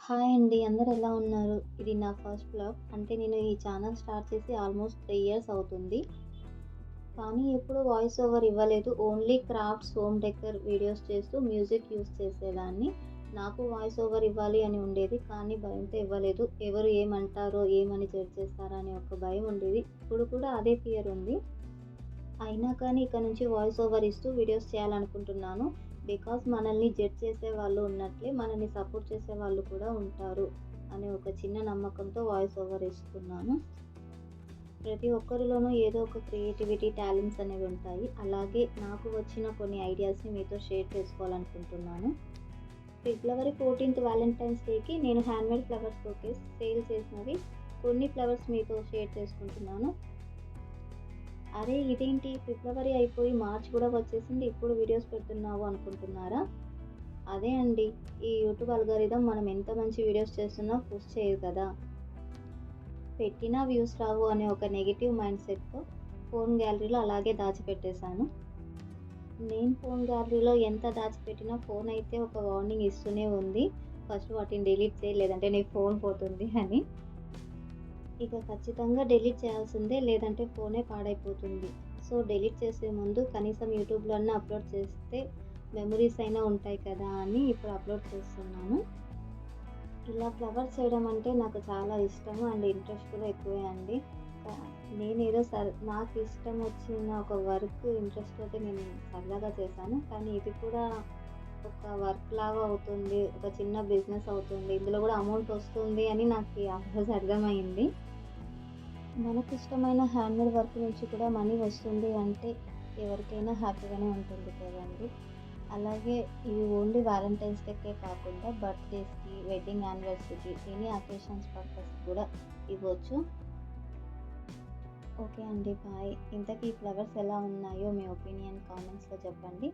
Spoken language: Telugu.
హాయ్ అండి. అందరూ ఎలా ఉన్నారు? ఇది నా ఫస్ట్ వ్లాగ్. అంటే నేను ఈ ఛానల్ స్టార్ట్ చేసి ఆల్మోస్ట్ 3 ఇయర్స్ అవుతుంది. కానీ ఎప్పుడు వాయిస్ ఓవర్ ఇవ్వలేదు. Only crafts, home decor videos చేస్తూ మ్యూజిక్ యూజ్ చేసేదాన్ని. నాకు వాయిస్ ఓవర్ ఇవ్వాలి అని ఉండేది. కానీ భయంతో ఇవ్వలేదు. ఎవరు ఏమంటారో, ఏమని జడ్జ్ చేస్తారో అనే ఒక భయం ఉండేది. ఇప్పుడు కూడా అదే ఫియర్ ఉంది. అయినా కానీ ఇక నుంచి వాయిస్ ఓవర్ ఇస్తూ వీడియోస్ చేయాలనుకుంటున్నాను. బికాజ్ మనల్ని జడ్జ్ చేసేవాళ్ళు ఉన్నట్లే మనల్ని సపోర్ట్ చేసేవాళ్ళు కూడా ఉంటారు అనే ఒక చిన్న నమ్మకంతో వాయిస్ ఓవర్ ఇస్తున్నాను. ప్రతి ఒక్కరిలోనూ ఏదో ఒక క్రియేటివిటీ, టాలెంట్స్ అనేవి ఉంటాయి. అలాగే నాకు వచ్చిన కొన్ని ఐడియాస్‌ని మీతో షేర్ చేసుకోవాలనుకుంటున్నాను. ఫిబ్రవరి 14థ్ వాలంటైన్స్ డేకి నేను హ్యాండ్‌మేడ్ ఫ్లవర్స్ బొకేస్ సేల్ చేసినవి కొన్ని ఫ్లవర్స్ మీతో షేర్ చేసుకుంటున్నాను. అరే! ఇదేంటి ఫిబ్రవరి అయిపోయి మార్చ్ కూడా వచ్చేసింది. ఇప్పుడు వీడియోస్ పెడుతున్నావు అనుకుంటున్నారా? అదే అండి. ఈ యూట్యూబ్ అల్గారిథం మనం ఎంత మంచి వీడియోస్ చేస్తున్నా పుష్ చేయదు కదా! పెట్టినా వ్యూస్ రావు అనే ఒక నెగెటివ్ మైండ్‌సెట్‌తో ఫోన్ గ్యాలరీలో అలాగే దాచిపెట్టేశాను. నేను ఫోన్ గ్యాలరీలో ఎంత దాచిపెట్టినా ఫోన్ అయితే ఒక వార్నింగ్ ఇస్తూనే ఉంది. ఫస్ట్ వాటిని డిలీట్ చేయి లేదంటే నీ ఫోన్ పోతుంది అని. ఇక ఖచ్చితంగా డిలీట్ చేయాల్సిందే లేదంటే ఫోనే పాడైపోతుంది. సో, డిలీట్ చేసే ముందు కనీసం యూట్యూబ్‌లో అన్నా అప్‌లోడ్ చేస్తే మెమోరీస్ అయినా ఉంటాయి కదా అని ఇప్పుడు అప్‌లోడ్ చేస్తున్నాను. ఇలా ఫ్లవర్స్ చేయడం అంటే నాకు చాలా ఇష్టము అండ్ ఇంట్రెస్ట్ కూడా ఎక్కువే అండి. క నేనేదో నాకు ఇష్టం వచ్చిన ఒక వర్క్ ఇంట్రెస్ట్ తోటి నేను సరదాగా చేశాను. కానీ ఇది కూడా ఒక వర్క్ లాగా అవుతుంది. ఒక చిన్న బిజినెస్ అవుతుంది. ఇందులో కూడా అమౌంట్ వస్తుంది అని నాకు ఆ రోజు అర్థమైంది. మనకిష్టమైన హ్యాండ్‌మేడ్ వర్క్ నుంచి కూడా మనీ వస్తుంది అంటే ఎవరికైనా హ్యాపీగానే ఉంటుంది కదండీ! అలాగే ఇవి ఓన్లీ వాలంటైన్స్ డేకే కాకుండా బర్త్‌డేస్‌కి, వెడ్డింగ్ యానివర్సరీకి, ఎనీ అకేషన్స్ పర్పస్‌కి కూడా ఇవ్వచ్చు. ఓకే అండి. బాయ్. ఇంతకీ ఈ ఫ్లవర్స్ ఎలా ఉన్నాయో మీ ఒపీనియన్ కామెంట్స్‌లో చెప్పండి.